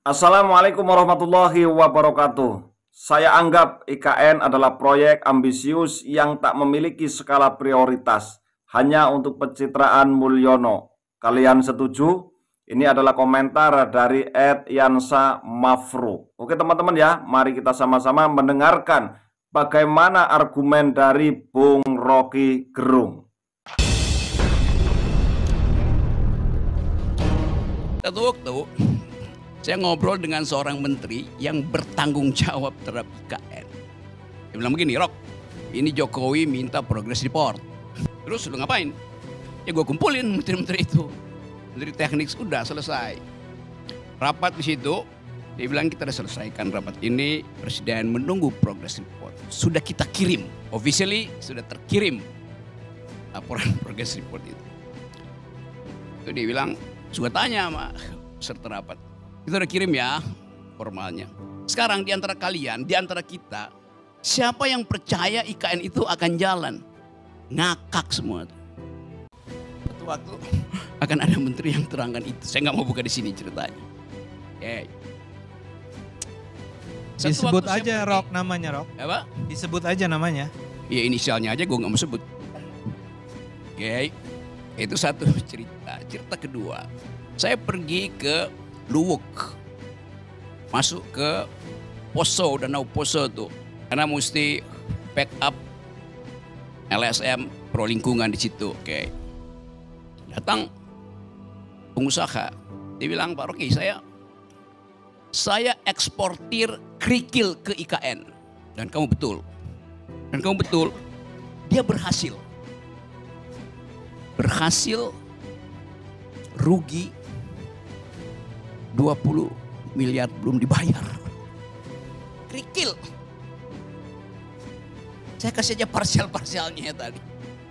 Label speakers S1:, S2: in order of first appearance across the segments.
S1: Assalamualaikum warahmatullahi wabarakatuh. Saya anggap IKN adalah proyek ambisius yang tak memiliki skala prioritas, hanya untuk pencitraan Mulyono. Kalian setuju? Ini adalah komentar dari @yansa mafru. Oke teman-teman ya, mari kita sama-sama mendengarkan bagaimana argumen dari Bung Rocky Gerung.
S2: Satu waktu saya ngobrol dengan seorang menteri yang bertanggung jawab terhadap IKN. Dia bilang begini, Rok, ini Jokowi minta progress report. Terus lu ngapain? Ya gue kumpulin menteri-menteri itu. Menteri teknik udah selesai. Rapat di situ, dia bilang kita udah selesaikan rapat ini, Presiden menunggu progress report. Sudah kita kirim, officially sudah terkirim laporan progress report itu. Itu dia bilang, suka tanya sama peserta rapat. Kita udah kirim ya formalnya. Sekarang di antara kalian, di antara kita, siapa yang percaya IKN itu akan jalan? Ngakak semua. Suatu waktu akan ada menteri yang terangkan itu. Saya nggak mau buka di sini ceritanya.
S3: Disebut aja Rok namanya Rok.
S2: Apa?
S3: Disebut aja namanya.
S2: Ya inisialnya aja gue nggak mau sebut. Oke, itu satu cerita. Cerita kedua, saya pergi ke Luwuk, masuk ke Poso, Danau Poso tuh, karena mesti backup LSM pro lingkungan di situ. Oke, datang pengusaha, dia bilang Pak Rocky, saya eksportir kerikil ke IKN, dan kamu betul, dia berhasil rugi 20 miliar belum dibayar. Kerikil. Saya kasih aja parsial-parsialnya tadi.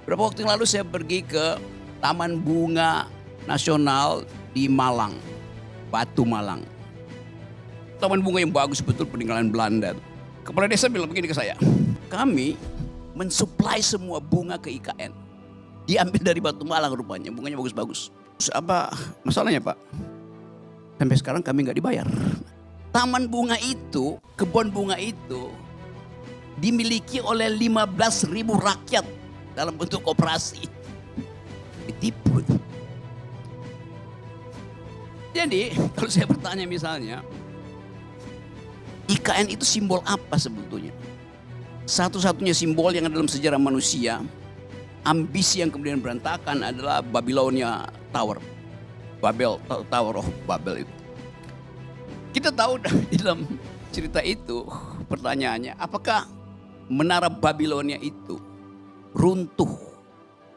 S2: Berapa waktu yang lalu saya pergi ke Taman Bunga Nasional di Malang. Batu Malang. Taman bunga yang bagus betul, peninggalan Belanda. Kepala desa bilang begini ke saya. Kami mensuplai semua bunga ke IKN. Diambil dari Batu Malang rupanya. Bunganya bagus-bagus. Terus apa masalahnya Pak? Sampai sekarang kami nggak dibayar. Taman bunga itu, kebun bunga itu dimiliki oleh 15.000 rakyat dalam bentuk koperasi. Ditipu. Jadi kalau saya bertanya misalnya, IKN itu simbol apa sebetulnya? Satu-satunya simbol yang ada dalam sejarah manusia, ambisi yang kemudian berantakan adalah Babilonia Tower. Tower of Babel itu. Kita tahu di dalam cerita itu pertanyaannya, apakah menara Babilonia itu runtuh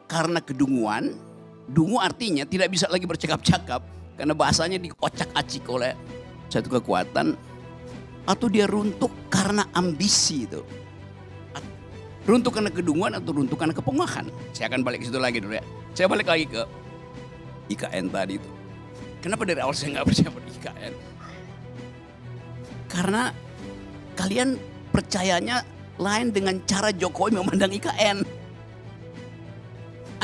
S2: karena kedunguan? Dungu artinya tidak bisa lagi bercakap-cakap karena bahasanya dikocak-acik oleh satu kekuatan, atau dia runtuh karena ambisi itu? Runtuh karena kedunguan atau runtuh karena kepungahan? Saya akan balik ke situ lagi dulu ya. Saya balik lagi ke IKN tadi itu. Kenapa dari awal saya nggak percaya pada IKN? Karena kalian percayanya lain dengan cara Jokowi memandang IKN.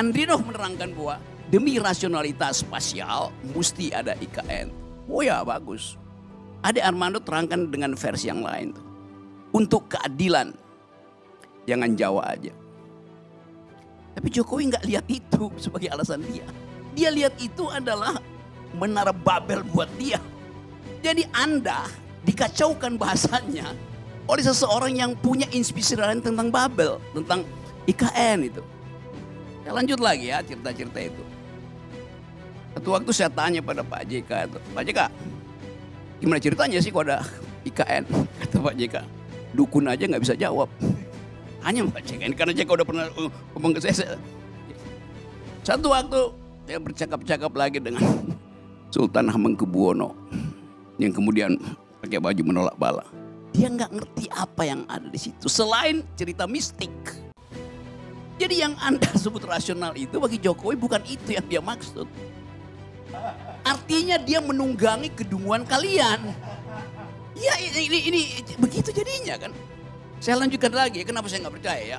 S2: Andrinov menerangkan bahwa demi rasionalitas spasial mesti ada IKN. Oh ya bagus. Ade Armando terangkan dengan versi yang lain. Untuk keadilan. Jangan Jawa aja. Tapi Jokowi nggak lihat itu sebagai alasan dia. Dia lihat itu adalah menara Babel buat dia. Jadi Anda dikacaukan bahasanya oleh seseorang yang punya inspirasi lain tentang Babel, tentang IKN itu. Saya lanjut lagi ya cerita-cerita itu. Satu waktu saya tanya pada Pak JK, Pak JK, gimana ceritanya sih kok ada IKN? Kata Pak JK, dukun aja nggak bisa jawab. Hanya Pak JK, karena JK udah pernah ngomong ke saya. Satu waktu saya bercakap-cakap lagi dengan Sultan Hamengkubuwono yang kemudian pakai baju menolak bala. Dia nggak ngerti apa yang ada di situ selain cerita mistik. Jadi yang Anda sebut rasional itu bagi Jokowi bukan itu yang dia maksud. Artinya dia menunggangi kedunguan kalian. Ya ini begitu jadinya kan. Saya lanjutkan lagi, kenapa saya nggak percaya ya?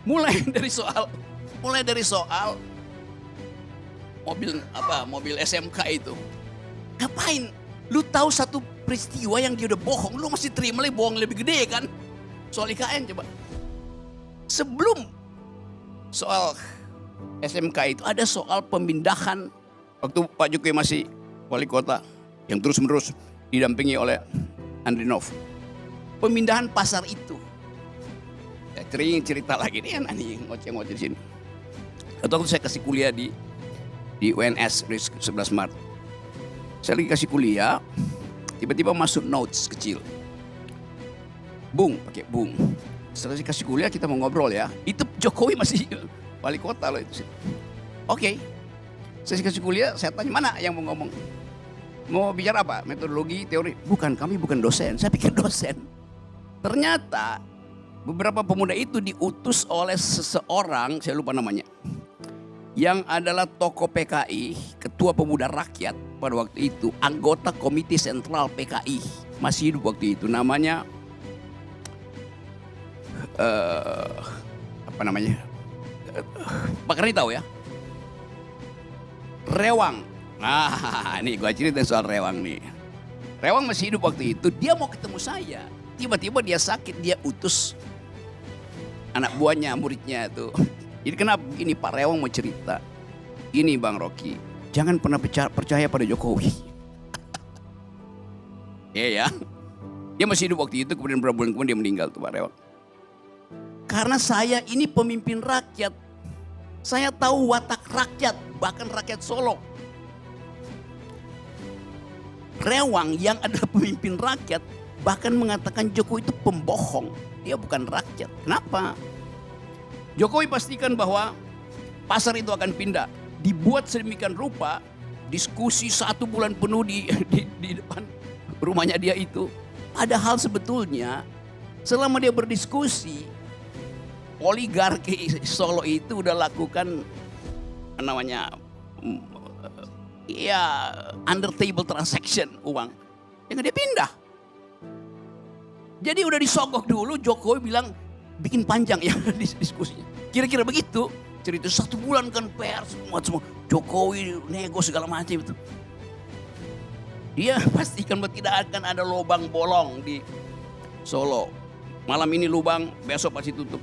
S2: Mulai dari soal mobil SMK itu. Ngapain Lu tahu satu peristiwa yang dia udah bohong, lu masih terima lagi bohong lebih gede kan? Soal IKN coba. Sebelum soal SMK itu ada soal pemindahan waktu Pak Jokowi masih wali kota yang terus-menerus didampingi oleh Andrinov. Pemindahan pasar itu. Ya, cerita lagi nih anak nih ngoceh-ngoceh di sini. Atau waktu saya kasih kuliah di UNS 11 Maret. Saya lagi kasih kuliah, tiba-tiba masuk notes kecil. Bung, pakai bung. Setelah saya kasih kuliah kita mau ngobrol ya. Itu Jokowi masih wali kota loh itu. Oke. Saya kasih kuliah, saya tanya mana yang mau ngomong. Mau bicara apa? Metodologi, teori? Bukan, kami bukan dosen. Saya pikir dosen. Ternyata beberapa pemuda itu diutus oleh seseorang, saya lupa namanya. Yang adalah tokoh PKI, ketua pemuda rakyat pada waktu itu, anggota komite sentral PKI. Masih hidup waktu itu, namanya apa namanya? Pak Karni tahu ya? Rewang. Nah, ini gua cerita soal Rewang nih. Rewang masih hidup waktu itu, dia mau ketemu saya. Tiba-tiba dia sakit, dia utus anak buahnya, muridnya itu. Jadi kenapa begini, Pak Rewang mau cerita. Ini Bang Rocky, jangan pernah percaya pada Jokowi. Iya ya. Dia masih hidup waktu itu, kemudian beberapa bulan kemudian dia meninggal tuh Pak Rewang. Karena saya ini pemimpin rakyat. Saya tahu watak rakyat, bahkan rakyat Solo. Rewang yang adalah pemimpin rakyat bahkan mengatakan Jokowi itu pembohong. Dia bukan rakyat. Kenapa? Jokowi pastikan bahwa pasar itu akan pindah. Dibuat sedemikian rupa, diskusi 1 bulan penuh di depan rumahnya dia itu. Padahal sebetulnya selama dia berdiskusi, oligarki Solo itu udah lakukan namanya ya under table transaction uang. Yang dia pindah. Jadi udah disogok dulu, Jokowi bilang bikin panjang ya diskusinya. Kira-kira begitu. Cerita 1 bulan kan pers semua Jokowi nego segala macam itu. Dia pastikan bahwa tidak akan ada lubang bolong di Solo. Malam ini lubang, besok pasti tutup.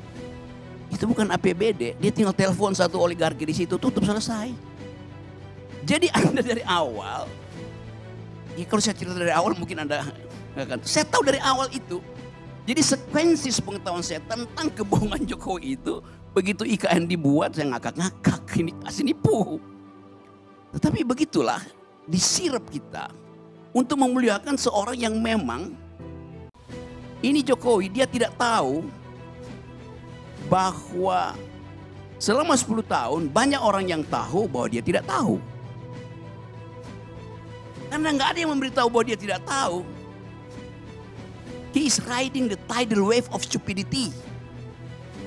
S2: Itu bukan APBD, dia tinggal telepon satu oligarki di situ, tutup, selesai. Jadi Anda dari awal, ya kalau saya cerita dari awal mungkin Anda akan, saya tahu dari awal itu. Jadi sekuensi pengetahuan saya tentang kebohongan Jokowi itu, begitu IKN dibuat saya ngakak-ngakak, ini pasti nipu. Tetapi begitulah, disirap kita untuk memuliakan seorang yang memang, ini Jokowi dia tidak tahu bahwa selama 10 tahun banyak orang yang tahu bahwa dia tidak tahu. Karena nggak ada yang memberitahu bahwa dia tidak tahu. He is riding the tidal wave of stupidity.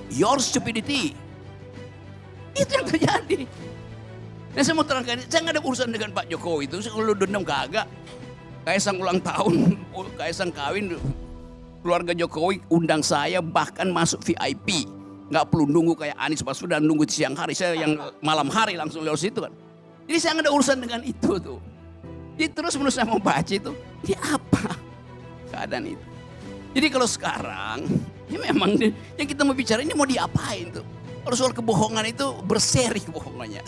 S2: Your stupidity. Itu yang terjadi. Nah saya mau terangkan, saya nggak ada urusan dengan Pak Jokowi itu. Kalau dendam kagak. Kaisang ulang tahun, Kaisang kawin, keluarga Jokowi undang saya bahkan masuk VIP. Nggak perlu nunggu kayak Anies Baswedan nunggu di siang hari. Saya yang malam hari langsung lewat situ kan. Jadi saya nggak ada urusan dengan itu tuh. Jadi terus menurut saya mau baca itu, ini apa keadaan itu. Jadi kalau sekarang, ya memang yang kita mau bicara ini mau diapain tuh. Kalau soal kebohongan itu berseri kebohongannya.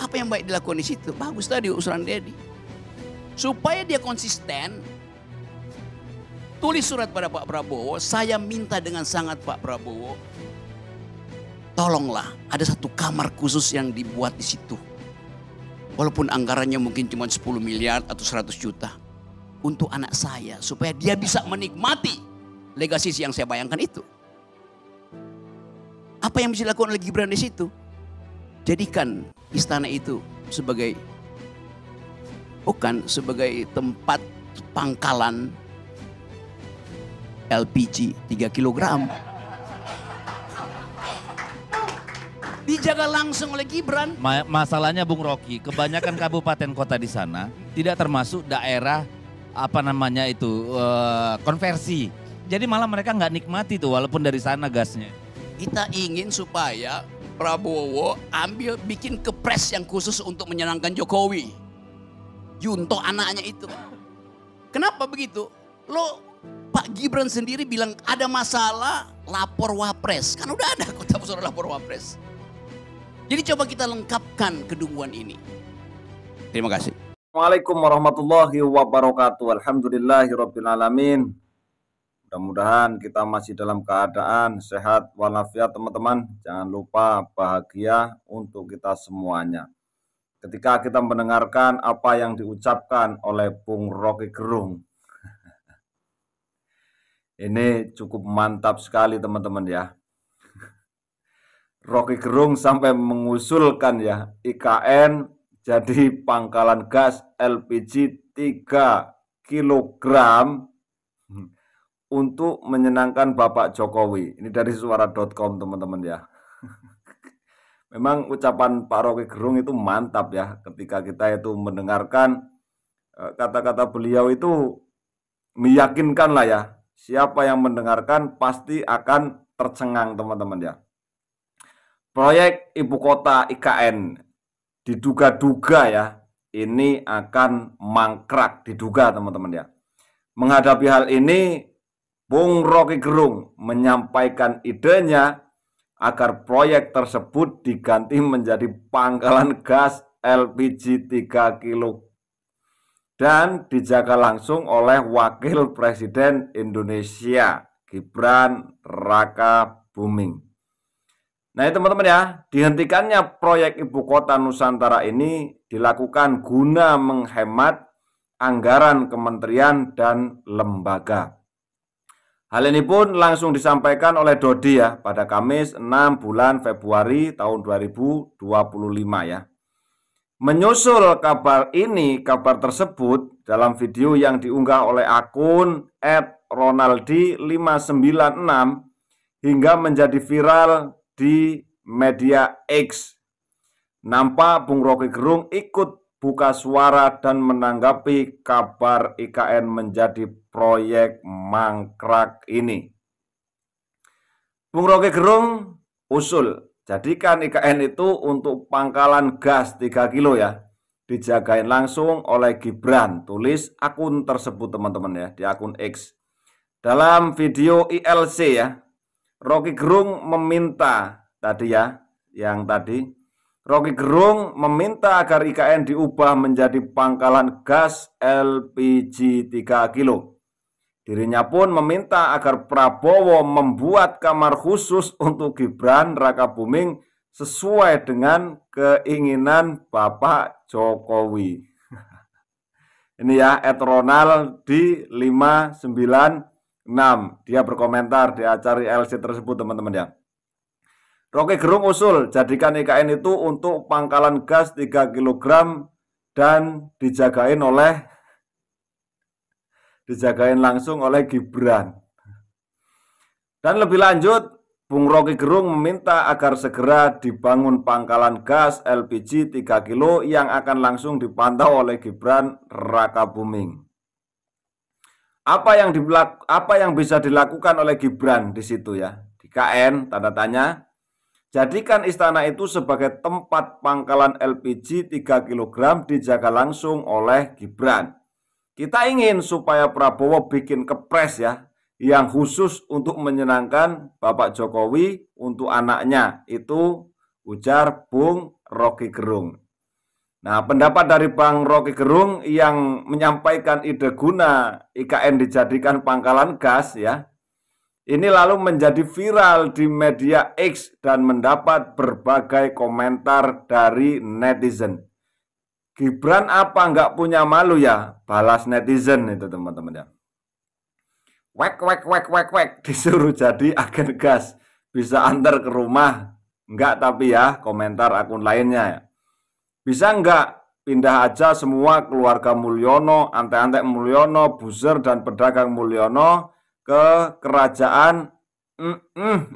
S2: Apa yang baik dilakukan di situ? Bagus tadi usulan Dedi. Supaya dia konsisten, tulis surat pada Pak Prabowo, saya minta dengan sangat Pak Prabowo, tolonglah ada satu kamar khusus yang dibuat di situ. Walaupun anggarannya mungkin cuma 10 miliar atau 100 juta. Untuk anak saya, supaya dia bisa menikmati legasi yang saya bayangkan itu. Apa yang bisa dilakukan oleh Gibran di situ? Jadikan istana itu sebagai, bukan sebagai tempat pangkalan LPG 3 kilogram. Dijaga langsung oleh Gibran.
S4: Masalahnya Bung Rocky, kebanyakan kabupaten kota di sana tidak termasuk daerah apa namanya itu konversi. Jadi malah mereka nggak nikmati tuh walaupun dari sana gasnya.
S2: Kita ingin supaya Prabowo bikin kepres yang khusus untuk menyenangkan Jokowi. Junto anaknya itu. Kenapa begitu? Pak Gibran sendiri bilang ada masalah lapor wapres. Kan udah ada kota suara lapor wapres. Jadi coba kita lengkapkan kedunguan ini. Terima kasih.
S1: Assalamualaikum warahmatullahi wabarakatuh. Alhamdulillahirrabbilalamin. Mudah-mudahan kita masih dalam keadaan sehat walafiat teman-teman. Jangan lupa bahagia untuk kita semuanya. Ketika kita mendengarkan apa yang diucapkan oleh Bung Rocky Gerung. Ini cukup mantap sekali teman-teman ya. Rocky Gerung sampai mengusulkan ya IKN jadi pangkalan gas LPG 3 kg untuk menyenangkan Bapak Jokowi. Ini dari suara.com teman-teman ya. Memang ucapan Pak Rocky Gerung itu mantap ya. Ketika kita itu mendengarkan kata-kata beliau itu meyakinkan lah ya. Siapa yang mendengarkan pasti akan tercengang teman-teman ya. Proyek ibu kota IKN diduga-duga ya, ini akan mangkrak, diduga teman-teman ya. Menghadapi hal ini, Bung Rocky Gerung menyampaikan idenya agar proyek tersebut diganti menjadi pangkalan gas LPG 3 kg dan dijaga langsung oleh Wakil Presiden Indonesia, Gibran Rakabuming. Nah teman-teman ya, dihentikannya proyek ibu kota Nusantara ini dilakukan guna menghemat anggaran kementerian dan lembaga. Hal ini pun langsung disampaikan oleh Dodi ya pada Kamis 6 bulan Februari tahun 2025 ya. Menyusul kabar tersebut dalam video yang diunggah oleh akun @ronaldi596 hingga menjadi viral di media X. Nampak Bung Rocky Gerung ikut buka suara dan menanggapi kabar IKN menjadi proyek mangkrak ini. Bung Rocky Gerung usul, jadikan IKN itu untuk pangkalan gas 3 kilo ya. Dijagain langsung oleh Gibran, tulis akun tersebut teman-teman ya, di akun X. Dalam video ILC ya, Rocky Gerung meminta Rocky Gerung meminta agar IKN diubah menjadi pangkalan gas LPG 3 kilo. Dirinya pun meminta agar Prabowo membuat kamar khusus untuk Gibran Rakabuming sesuai dengan keinginan Bapak Jokowi. Ini ya, @ronaldi596. Dia berkomentar di acara LC tersebut teman-teman ya. Rocky Gerung usul jadikan IKN itu untuk pangkalan gas 3 kg dan dijagain langsung oleh Gibran. Dan lebih lanjut, Bung Rocky Gerung meminta agar segera dibangun pangkalan gas LPG 3 kilo yang akan langsung dipantau oleh Gibran Rakabuming. Apa yang bisa dilakukan oleh Gibran di situ ya? Di KN tanda tanya. Jadikan istana itu sebagai tempat pangkalan LPG 3 kg dijaga langsung oleh Gibran. Kita ingin supaya Prabowo bikin kepres ya, yang khusus untuk menyenangkan Bapak Jokowi untuk anaknya. Itu ujar Bung Rocky Gerung. Nah, pendapat dari Bang Rocky Gerung yang menyampaikan ide guna IKN dijadikan pangkalan gas ya. Ini lalu menjadi viral di media X dan mendapat berbagai komentar dari netizen. Gibran apa nggak punya malu ya? Balas netizen itu teman-teman ya. Wek, disuruh jadi agen gas. Bisa antar ke rumah? Enggak tapi ya, komentar akun lainnya ya. Bisa enggak pindah aja semua keluarga Mulyono, antek-antek Mulyono, buzzer dan pedagang Mulyono ke kerajaan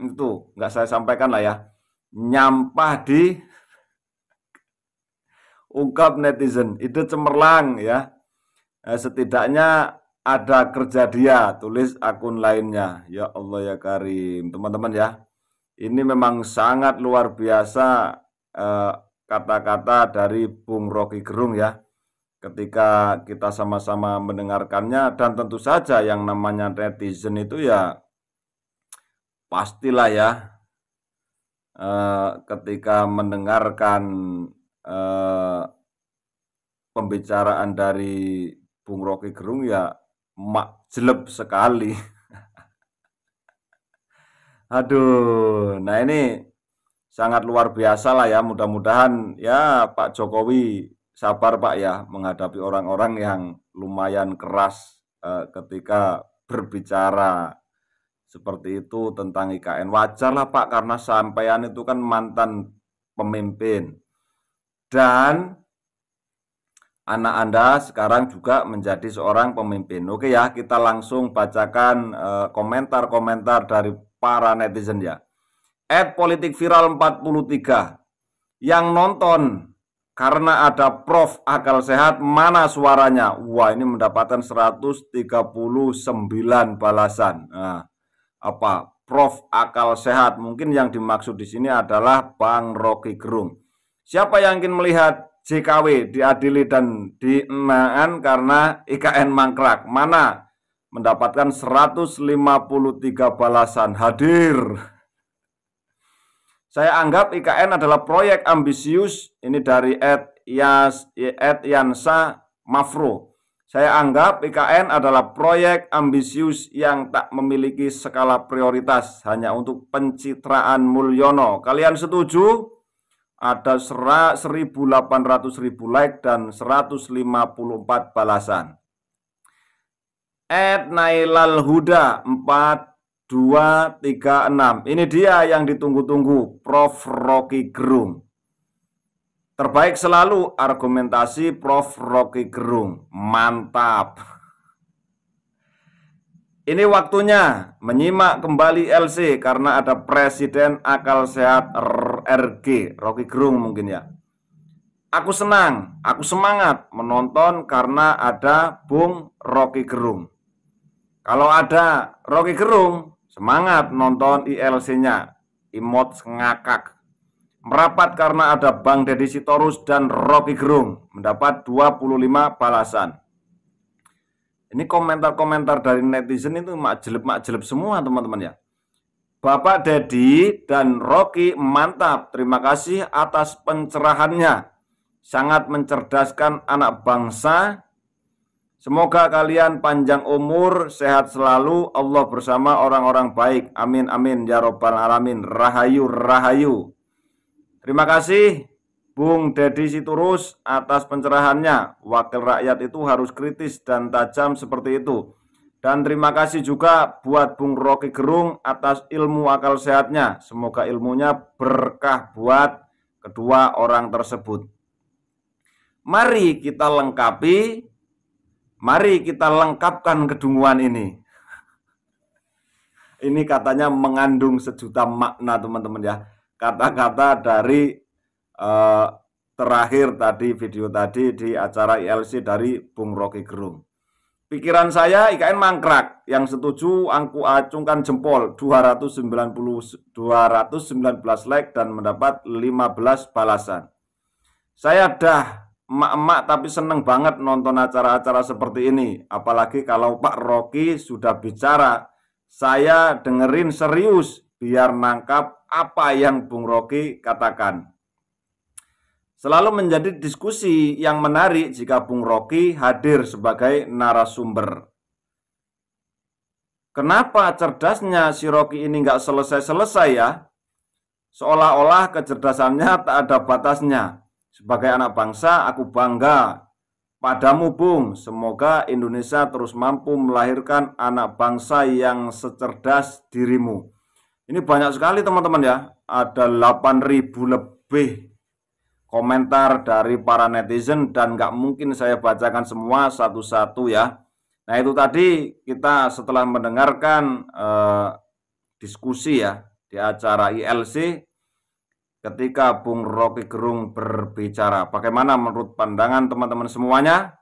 S1: itu enggak saya sampaikan lah ya. Nyampah di ungkap netizen. Ide cemerlang ya. Setidaknya ada kerja dia, tulis akun lainnya. Ya Allah ya Karim. Teman-teman ya. Ini memang sangat luar biasa kata-kata dari Bung Rocky Gerung ya. ketika kita sama-sama mendengarkannya. Dan tentu saja yang namanya netizen itu ya pastilah ya, ketika mendengarkan pembicaraan dari Bung Rocky Gerung ya makjeleb sekali. Aduh, nah ini sangat luar biasa lah ya. Mudah-mudahan ya Pak Jokowi sabar Pak ya menghadapi orang-orang yang lumayan keras ketika berbicara seperti itu tentang IKN. Wajar lah Pak, karena sampean itu kan mantan pemimpin dan anak Anda sekarang juga menjadi seorang pemimpin. Oke ya, kita langsung bacakan komentar-komentar dari para netizen ya. @politikviral43 yang nonton karena ada Prof akal sehat, mana suaranya? Wah, ini mendapatkan 139 balasan. Nah, apa? Prof akal sehat. Mungkin yang dimaksud di sini adalah Bang Rocky Gerung. Siapa yang ingin melihat JKW diadili dan dienaan karena IKN mangkrak? Mana? Mendapatkan 153 balasan. Hadir. Saya anggap IKN adalah proyek ambisius. Ini dari @yansa Mafro. Saya anggap IKN adalah proyek ambisius yang tak memiliki skala prioritas, hanya untuk pencitraan Mulyono. Kalian setuju? Ada 1.800.000 like dan 154 balasan. @nailal huda 4236. Ini dia yang ditunggu-tunggu, Prof Rocky Gerung. Terbaik selalu argumentasi Prof Rocky Gerung. Mantap. Ini waktunya menyimak kembali LC karena ada Presiden Akal Sehat RG, Rocky Gerung mungkin ya. Aku senang, aku semangat menonton karena ada Bung Rocky Gerung. Kalau ada Rocky Gerung, semangat nonton ILC-nya, emot ngakak. Merapat karena ada Bang Deddy Sitorus dan Rocky Gerung, mendapat 25 balasan. Ini komentar-komentar dari netizen itu makjeleb-makjeleb semua teman-teman ya. Bapak Deddy dan Rocky mantap, terima kasih atas pencerahannya. Sangat mencerdaskan anak bangsa. Semoga kalian panjang umur, sehat selalu, Allah bersama orang-orang baik. Amin, amin, ya robbal alamin. Rahayu, rahayu. Terima kasih Bung Deddy Sitorus atas pencerahannya. Wakil rakyat itu harus kritis dan tajam seperti itu. Dan terima kasih juga buat Bung Rocky Gerung atas ilmu akal sehatnya. Semoga ilmunya berkah buat kedua orang tersebut. Mari kita lengkapkan kedunguan ini. Ini katanya mengandung sejuta makna teman-teman ya. Kata-kata dari terakhir tadi, video tadi di acara ILC dari Bung Rocky Gerung. Pikiran saya IKN mangkrak. Yang setuju aku acungkan jempol. 219 like dan mendapat 15 balasan. Saya dah emak-emak tapi seneng banget nonton acara-acara seperti ini. Apalagi kalau Pak Rocky sudah bicara, saya dengerin serius biar nangkap apa yang Bung Rocky katakan. Selalu menjadi diskusi yang menarik jika Bung Rocky hadir sebagai narasumber. Kenapa cerdasnya si Rocky ini nggak selesai-selesai ya? Seolah-olah kecerdasannya tak ada batasnya. Sebagai anak bangsa, aku bangga padamu, Bung. Semoga Indonesia terus mampu melahirkan anak bangsa yang secerdas dirimu. Ini banyak sekali teman-teman ya. Ada 8.000 lebih komentar dari para netizen dan nggak mungkin saya bacakan semua satu-satu ya. Nah itu tadi kita setelah mendengarkan diskusi ya di acara ILC. Ketika Bung Rocky Gerung berbicara, bagaimana menurut pandangan teman-teman semuanya?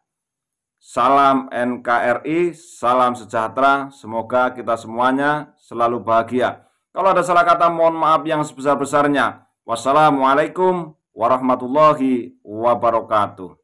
S1: Salam NKRI, salam sejahtera, semoga kita semuanya selalu bahagia. Kalau ada salah kata mohon maaf yang sebesar-besarnya. Wassalamualaikum warahmatullahi wabarakatuh.